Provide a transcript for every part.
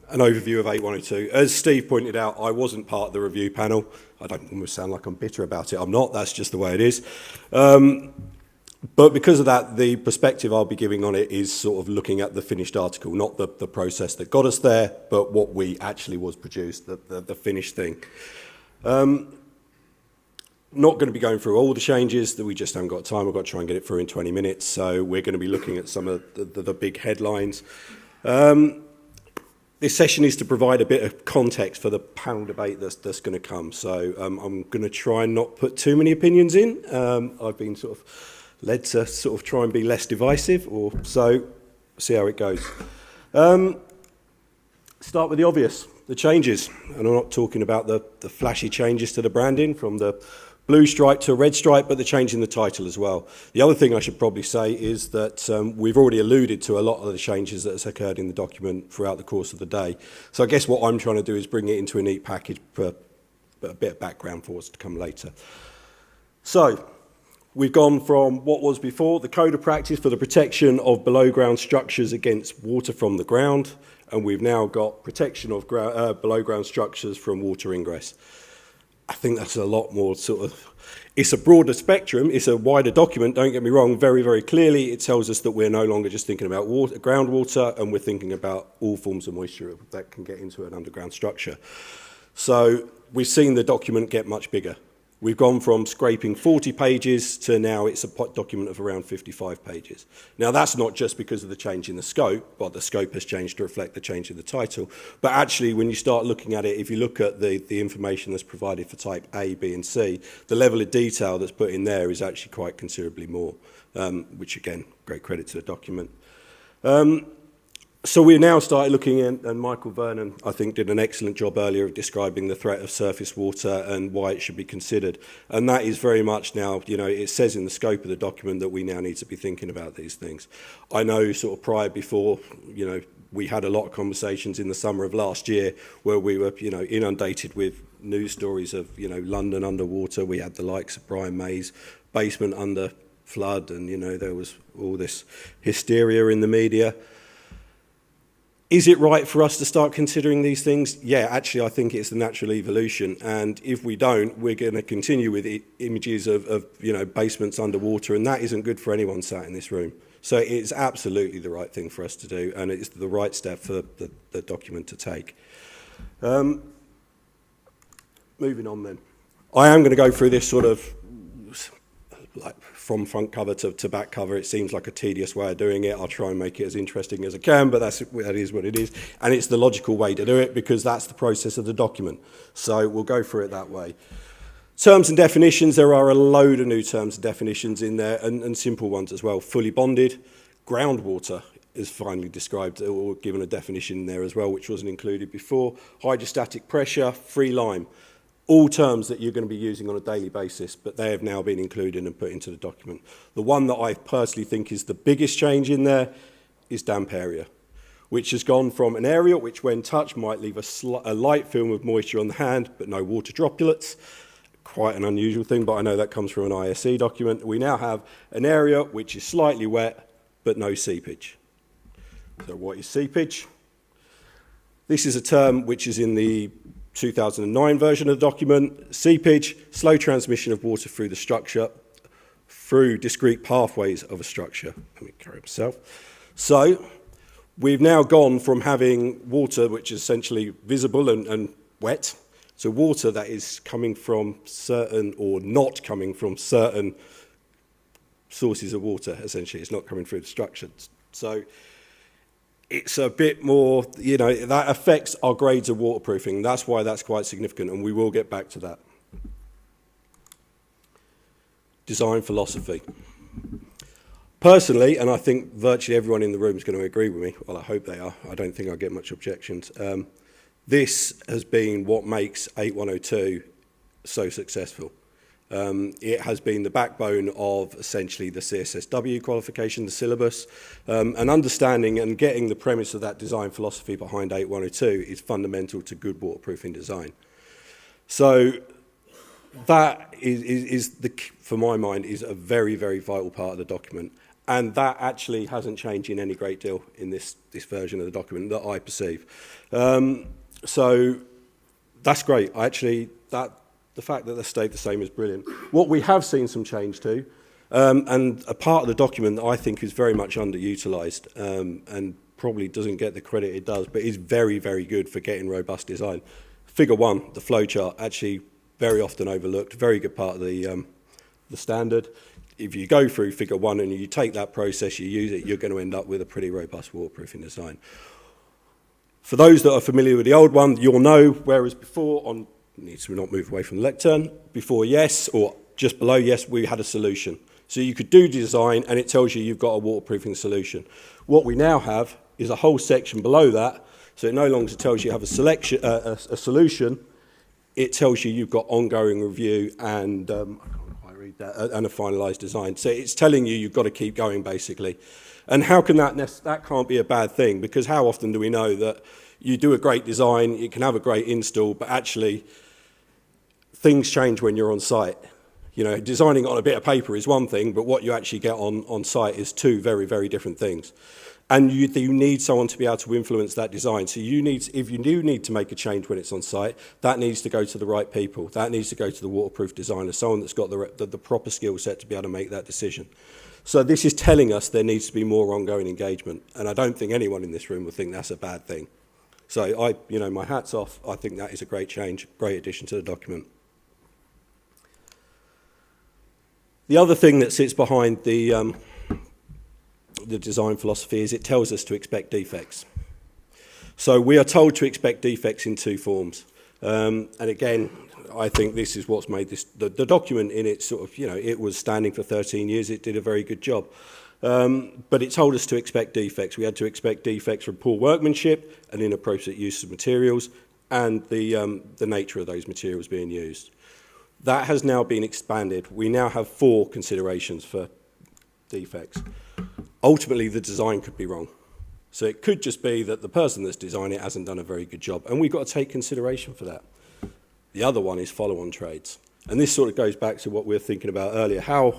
an overview of 8102. As Steve pointed out, I wasn't part of the review panel. I don't almost sound like I'm bitter about it. I'm not. That's just the way it is. But because of that, the perspective I'll be giving on it is sort of looking at the finished article, not the process that got us there, but what we actually was produced, the finished thing. Not going to be going through all the changes, that we just haven't got time. I've got to try and get it through in 20 minutes, so we're going to be looking at some of the big headlines. This session is to provide a bit of context for the panel debate that's going to come, so I'm going to try and not put too many opinions in. I've been sort of led to sort of try and be less divisive, or so, see how it goes. Start with the obvious, the changes, and I'm not talking about the flashy changes to the branding from the blue stripe to a red stripe, but the change in the title as well. The other thing I should probably say is that we've already alluded to a lot of the changes that has occurred in the document throughout the course of the day. So I guess what I'm trying to do is bring it into a neat package, for a bit of background for us to come later. So we've gone from what was before the code of practice for the protection of below ground structures against water from the ground, and we've now got protection of below ground structures from water ingress. I think that's a lot more sort of, it's a broader spectrum, it's a wider document, don't get me wrong. Very, very clearly it tells us that we're no longer just thinking about groundwater, and we're thinking about all forms of moisture that can get into an underground structure. So we've seen the document get much bigger. We've gone from scraping 40 pages to now it's a document of around 55 pages. Now that's not just because of the change in the scope, but the scope has changed to reflect the change in the title. But actually when you start looking at it, if you look at the information that's provided for type A, B and C, the level of detail that's put in there is actually quite considerably more, which again, great credit to the document. So we've now started looking at, and Michael Vernon, I think, did an excellent job earlier of describing the threat of surface water and why it should be considered. And that is very much now, you know, it says in the scope of the document that we now need to be thinking about these things. I know sort of before, you know, we had a lot of conversations in the summer of last year where we were, you know, inundated with news stories of, you know, London underwater. We had the likes of Brian May's basement under flood, and, you know, there was all this hysteria in the media. Is it right for us to start considering these things? Yeah, actually, I think it's the natural evolution. And if we don't, we're going to continue with images of you know, basements underwater, and that isn't good for anyone sat in this room. So it's absolutely the right thing for us to do, and it's the right step for the document to take. Moving on then. I am going to go through this sort of like from front cover to back cover. It seems like a tedious way of doing it. I'll try and make it as interesting as I can, but that is what it is. And it's the logical way to do it because that's the process of the document. So we'll go through it that way. Terms and definitions, there are a load of new terms and definitions in there, and simple ones as well. Fully bonded, groundwater is finally described or given a definition in there as well, which wasn't included before. Hydrostatic pressure, free lime. All terms that you're going to be using on a daily basis, but they have now been included and put into the document. The one that I personally think is the biggest change in there is damp area, which has gone from an area which when touched might leave a light film of moisture on the hand, but no water droplets. Quite an unusual thing, but I know that comes from an ISE document. We now have an area which is slightly wet, but no seepage. So what is seepage? This is a term which is in the 2009 version of the document. Seepage, slow transmission of water through the structure, through discrete pathways of a structure. Let me carry myself. So we've now gone from having water which is essentially visible and wet, to water that is coming from certain or not coming from certain sources of water, essentially. It's not coming through the structure. So it's a bit more, you know, that affects our grades of waterproofing. That's why that's quite significant, and we will get back to that. Design philosophy. Personally, and I think virtually everyone in the room is going to agree with me, well, I hope they are, I don't think I'll get much objections. This has been what makes 8102 so successful. It has been the backbone of essentially the CSSW qualification, the syllabus, and understanding and getting the premise of that design philosophy behind 8102 is fundamental to good waterproofing design. So that is for my mind, is a very, very vital part of the document. And that actually hasn't changed in any great deal in this version of the document that I perceive. So that's great. The fact that they stayed the same is brilliant. What we have seen some change to, and a part of the document that I think is very much underutilised and probably doesn't get the credit it does, but is very, very good for getting robust design. Figure 1, the flowchart, actually very often overlooked, very good part of the standard. If you go through figure 1 and you take that process, you use it, you're going to end up with a pretty robust waterproofing design. For those that are familiar with the old one, you'll know, whereas before, needs to not move away from the lectern, before yes, or just below yes, we had a solution. So you could do design and it tells you you've got a waterproofing solution. What we now have is a whole section below that, so it no longer tells you have a solution, it tells you you've got ongoing review and and a finalised design. So it's telling you you've got to keep going, basically. And how can that can't be a bad thing, because how often do we know that you do a great design, you can have a great install, but actually things change when you're on site. You know, designing on a bit of paper is one thing, but what you actually get on site is two very, very different things. And you need someone to be able to influence that design. So if you do need to make a change when it's on site, that needs to go to the right people. That needs to go to the waterproof designer, someone that's got the proper skill set to be able to make that decision. So this is telling us there needs to be more ongoing engagement. And I don't think anyone in this room will think that's a bad thing. So my hat's off. I think that is a great change, great addition to the document. The other thing that sits behind the design philosophy is it tells us to expect defects. So we are told to expect defects in two forms. And again, I think this is what's made the document in its sort of, it was standing for 13 years, it did a very good job. But it told us to expect defects. We had to expect defects from poor workmanship and inappropriate use of materials and the nature of those materials being used. That has now been expanded. We now have 4 considerations for defects. Ultimately, the design could be wrong. So it could just be that the person that's designed it hasn't done a very good job, and we've got to take consideration for that. The other one is follow-on trades. And this sort of goes back to what we were thinking about earlier, how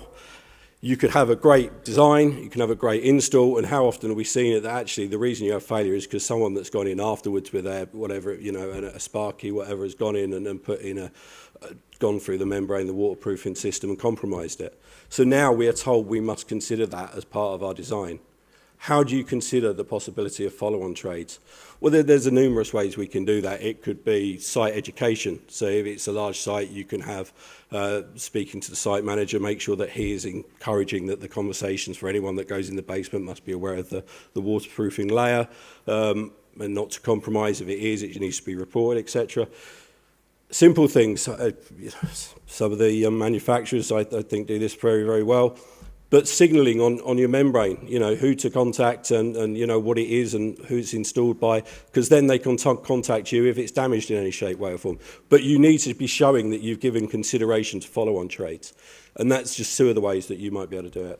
you could have a great design, you can have a great install, and how often are we seeing it that actually the reason you have failure is because someone that's gone in afterwards with a whatever, and a Sparky, whatever, has gone in and put in gone through the membrane, the waterproofing system, and compromised it. So now we are told we must consider that as part of our design. How do you consider the possibility of follow-on trades? Well, there's numerous ways we can do that. It could be site education. So if it's a large site, you can have speaking to the site manager, make sure that he is encouraging that the conversations for anyone that goes in the basement must be aware of the waterproofing layer, and not to compromise. If it is, it needs to be reported, etc. Simple things. Some of the manufacturers, I think, do this very, very well. But signalling on your membrane, who to contact and what it is and who it's installed by, because then they can contact you if it's damaged in any shape, way or form. But you need to be showing that you've given consideration to follow-on trades. And that's just 2 of the ways that you might be able to do it.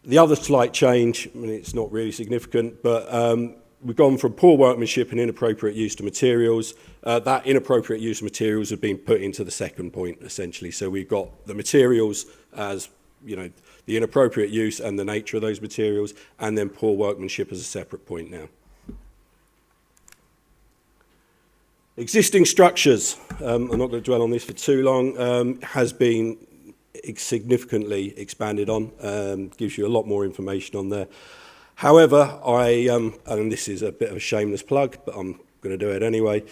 The other slight change, it's not really significant, but we've gone from poor workmanship and inappropriate use of materials. That inappropriate use of materials have been put into the second point, essentially. So we've got the materials as the inappropriate use and the nature of those materials, and then poor workmanship as a separate point now. Existing structures, I'm not going to dwell on this for too long, has been significantly expanded on, gives you a lot more information on there. However, and this is a bit of a shameless plug, but I'm going to do it anyway.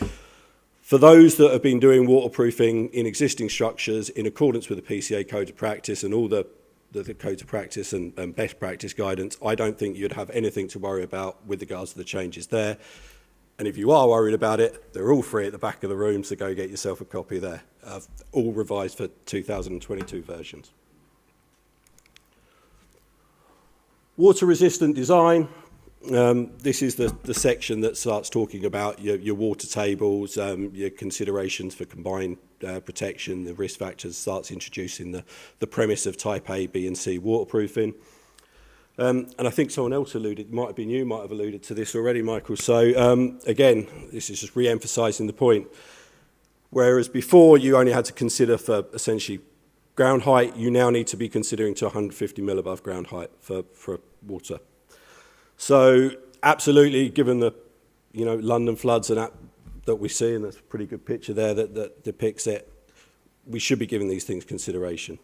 For those that have been doing waterproofing in existing structures in accordance with the PCA Code of Practice and all the Code of Practice and best practice guidance, I don't think you'd have anything to worry about with regards to the changes there. And if you are worried about it, they're all free at the back of the room, so go get yourself a copy there. All revised for 2022 versions. Water-resistant design. This is the section that starts talking about your water tables, your considerations for combined protection, the risk factors, starts introducing the premise of type A, B and C waterproofing. And I think someone else alluded, might have been you, might have alluded to this already, Michael. So again, this is just re-emphasising the point. Whereas before you only had to consider for essentially Ground height, you now need to be considering to 150 mil above ground height for water. So absolutely, given the London floods and that we see, and that's a pretty good picture there that depicts it, we should be giving these things consideration.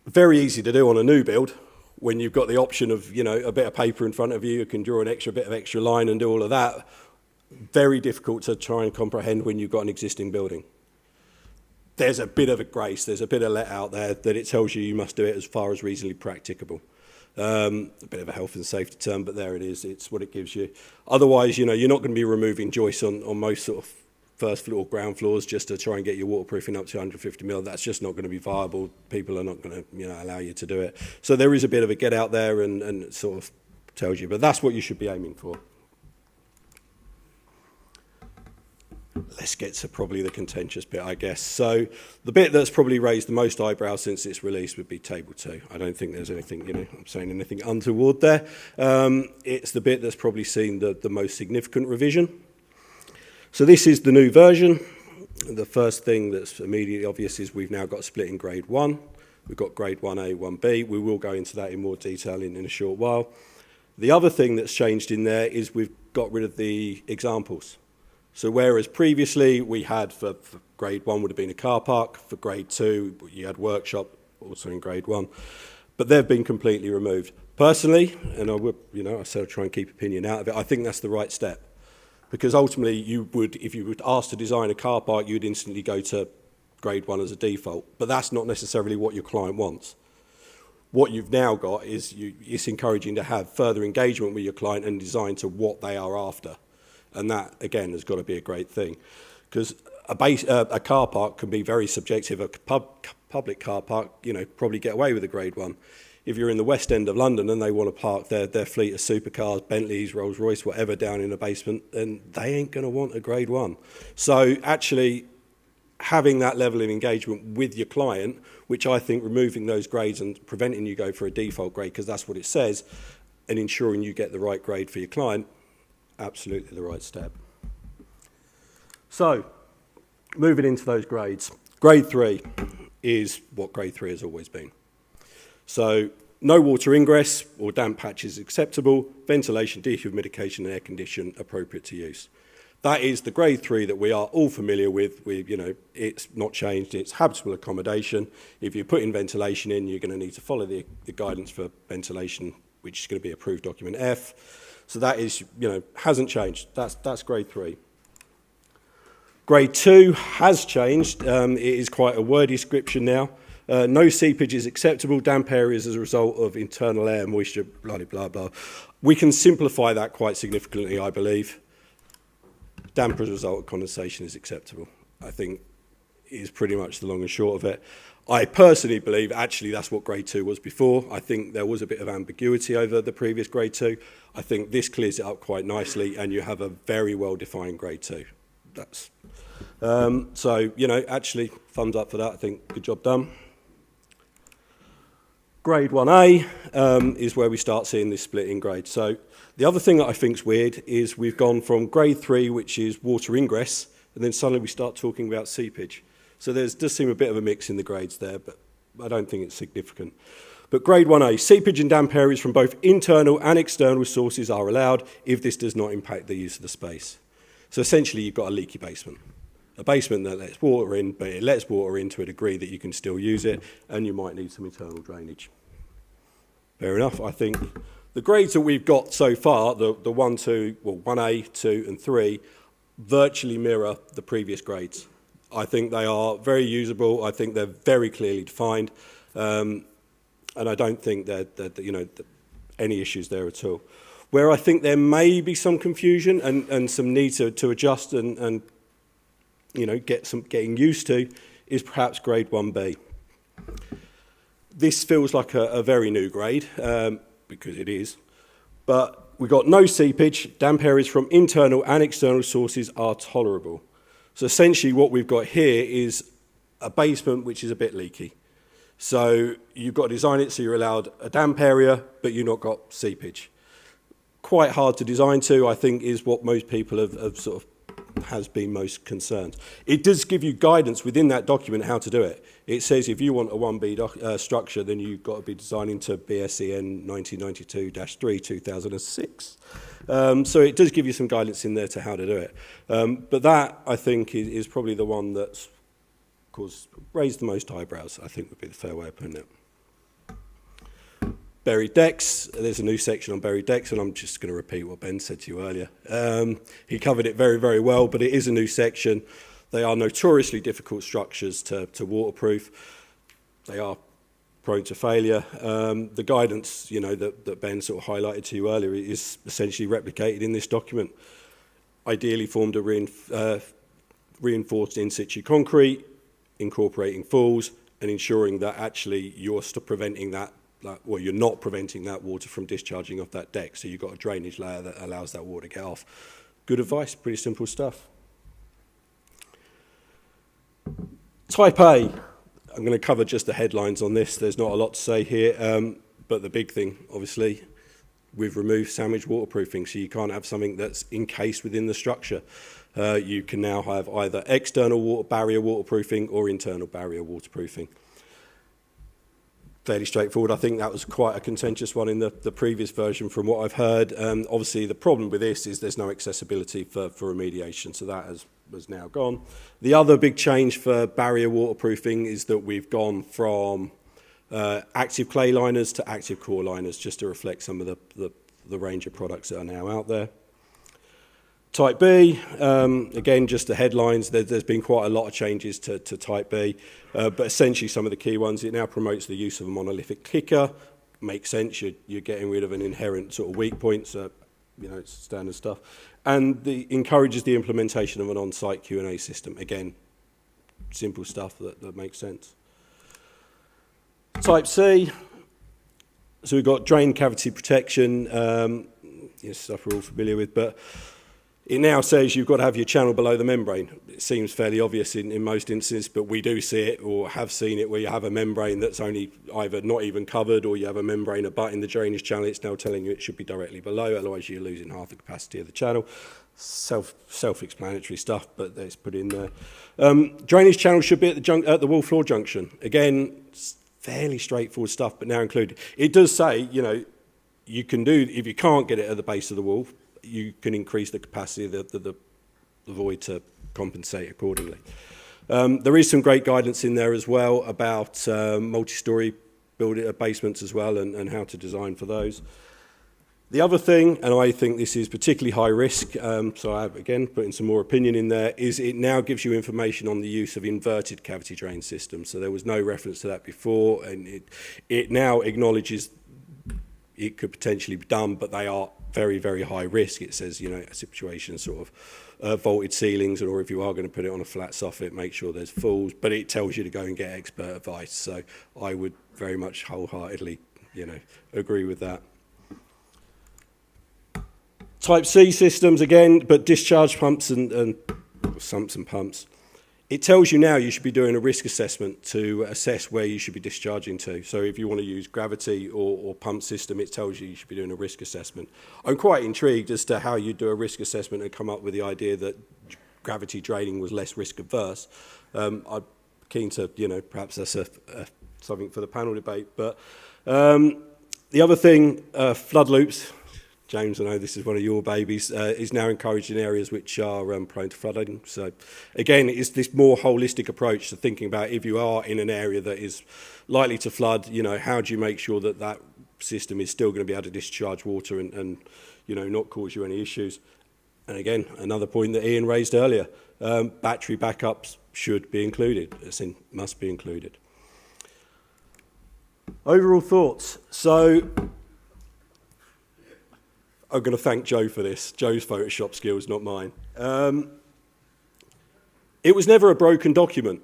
Very easy to do on a new build when you've got the option of a bit of paper in front of you, you can draw an extra bit of extra line and do all of that. Very difficult to try and comprehend when you've got an existing building. There's a bit of a grace, there's a bit of let out there that it tells you must do it as far as reasonably practicable. A bit of a health and safety term, but there it is, it's what it gives you. Otherwise, you're not going to be removing joists on most sort of first floor, ground floors just to try and get your waterproofing up to 150 mil. That's just not going to be viable. People are not going to allow you to do it. So there is a bit of a get out there and sort of tells you, but that's what you should be aiming for. Let's get to probably the contentious bit, I guess. So the bit that's probably raised the most eyebrows since it's released would be Table 2. I don't think there's anything, I'm saying anything untoward there. It's the bit that's probably seen the most significant revision. So this is the new version. The first thing that's immediately obvious is we've now got a split in grade 1. We've got grade 1A, 1B. We will go into that in more detail in a short while. The other thing that's changed in there is we've got rid of the examples. So whereas previously we had for grade 1 would have been a car park, for grade 2 you had workshop, also in grade 1, but they've been completely removed. Personally, and I would, I said I'd try and keep opinion out of it, I think that's the right step. Because ultimately if you were asked to design a car park, you'd instantly go to grade 1 as a default, but that's not necessarily what your client wants. What you've now got is it's encouraging to have further engagement with your client and design to what they are after. And that, again, has got to be a great thing. Because a car park can be very subjective. A public car park, probably get away with a grade 1. If you're in the West End of London and they want to park their fleet of supercars, Bentleys, Rolls-Royce, whatever, down in a basement, then they ain't going to want a grade 1. So actually having that level of engagement with your client, which I think removing those grades and preventing you go for a default grade, because that's what it says, and ensuring you get the right grade for your client, absolutely the right step. So, moving into those grades. Grade 3 is what grade 3 has always been. So, no water ingress or damp patches acceptable, ventilation, dehumidification and air condition appropriate to use. That is the grade 3 that we are all familiar with. It's not changed, it's habitable accommodation. If you're putting ventilation in, you're going to need to follow the guidance for ventilation, which is going to be approved document F. So that is, hasn't changed. That's grade 3. Grade 2 has changed. It is quite a wordy description now. No seepage is acceptable. Damp areas as a result of internal air, moisture, blah, blah, blah. We can simplify that quite significantly, I believe. Damp as a result of condensation is acceptable. I think is pretty much the long and short of it. I personally believe actually that's what grade 2 was before. I think there was a bit of ambiguity over the previous grade 2. I think this clears it up quite nicely and you have a very well-defined grade 2. That's actually thumbs up for that. I think good job done. Grade 1A is where we start seeing this split in grades. So the other thing that I think is weird is we've gone from grade 3, which is water ingress, and then suddenly we start talking about seepage. So there does seem a bit of a mix in the grades there, but I don't think it's significant. But grade 1A, seepage and damp areas from both internal and external sources are allowed if this does not impact the use of the space. So essentially you've got a leaky basement. A basement that lets water in, but it lets water in to a degree that you can still use it, and you might need some internal drainage. Fair enough. I think the grades that we've got so far, the 1, 2, well, 1A, 2 and 3, virtually mirror the previous grades. I think they are very usable. I think they're very clearly defined, and I don't think that any issues there at all. Where I think there may be some confusion and some need to adjust and getting used to is perhaps grade 1B. This feels like a very new grade because it is, but we've got no seepage. Damp areas from internal and external sources are tolerable. So essentially what we've got here is a basement which is a bit leaky. So you've got to design it so you're allowed a damp area, but you've not got seepage. Quite hard to design to, I think, is what most people have sort of has been most concerned. It does give you guidance within that document how to do it. It says if you want a 1B structure, then you've got to be designing to BSEN 1992-3 2006. So it does give you some guidance in there to how to do it. But that, I think, is probably the one that's raised the most eyebrows, I think would be the fair way of putting it. Buried decks, there's a new section on buried decks, and I'm just going to repeat what Ben said to you earlier. He covered it very, very well, but it is a new section. They are notoriously difficult structures to waterproof. They are prone to failure. The guidance, that Ben sort of highlighted to you earlier is essentially replicated in this document. Ideally formed a reinforced in situ concrete, incorporating falls, and ensuring that actually you're preventing that. You're not preventing that water from discharging off that deck, so you've got a drainage layer that allows that water to get off. Good advice, pretty simple stuff. Type A, I'm going to cover just the headlines on this. There's not a lot to say here, but the big thing, obviously, we've removed sandwich waterproofing, so you can't have something that's encased within the structure. You can now have either external barrier waterproofing or internal barrier waterproofing. Fairly straightforward. I think that was quite a contentious one in the previous version from what I've heard. Obviously, the problem with this is there's no accessibility for remediation, so that has now gone. The other big change for barrier waterproofing is that we've gone from active clay liners to active core liners, just to reflect some of the range of products that are now out there. Type B, again, just the headlines. There's been quite a lot of changes to Type B, but essentially some of the key ones. It now promotes the use of a monolithic kicker. Makes sense. You're getting rid of an inherent sort of weak point, so it's standard stuff. And encourages the implementation of an on-site Q&A system. Again, simple stuff that makes sense. Type C, so we've got drain cavity protection. Stuff we're all familiar with, but it now says you've got to have your channel below the membrane. It seems fairly obvious in most instances, but we do see it or have seen it where you have a membrane that's only either not even covered or you have a membrane abutting the drainage channel. It's now telling you it should be directly below, otherwise you're losing half the capacity of the channel. Self-explanatory stuff, but it's put in there. Drainage channel should be at the wall floor junction. Again, fairly straightforward stuff, but now included. It does say, you can do, if you can't get it at the base of the wall, you can increase the capacity of the void to compensate accordingly. There is some great guidance in there as well about multi-storey basements as well and how to design for those. The other thing, and I think this is particularly high risk, so I have again put in some more opinion in there, is it now gives you information on the use of inverted cavity drain systems. So there was no reference to that before, and it now acknowledges it could potentially be done, but they are very, very high risk. It says, a situation sort of vaulted ceilings, or if you are going to put it on a flat soffit, make sure there's falls, but it tells you to go and get expert advice. So I would very much wholeheartedly, agree with that. Type C systems again, but discharge pumps and sumps and pumps. It tells you now you should be doing a risk assessment to assess where you should be discharging to. So if you want to use gravity or pump system, it tells you should be doing a risk assessment. I'm quite intrigued as to how you do a risk assessment and come up with the idea that gravity draining was less risk averse. I'm keen to, perhaps that's something for the panel debate. But the other thing, flood loops. James, I know this is one of your babies, is now encouraged in areas which are prone to flooding. So again, it's this more holistic approach to thinking about if you are in an area that is likely to flood, how do you make sure that that system is still going to be able to discharge water and not cause you any issues. And again, another point that Ian raised earlier, battery backups should be included, as in must be included. Overall thoughts. So I'm going to thank Joe for this. Joe's Photoshop skills, not mine. It was never a broken document.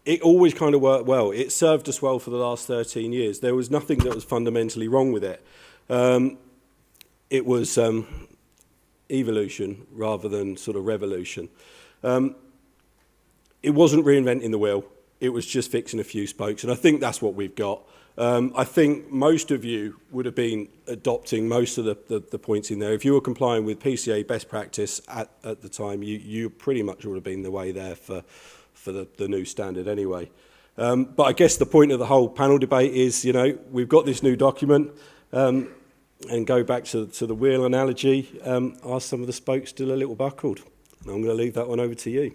It always kind of worked well. It served us well for the last 13 years. There was nothing that was fundamentally wrong with it. It was evolution rather than sort of revolution. It wasn't reinventing the wheel. It was just fixing a few spokes, and I think that's what we've got. I think most of you would have been adopting most of the points in there. If you were complying with PCA best practice at the time, you pretty much would have been the way there for the new standard anyway. But I guess the point of the whole panel debate is, we've got this new document, and go back to the wheel analogy, are some of the spokes still a little buckled? I'm going to leave that one over to you.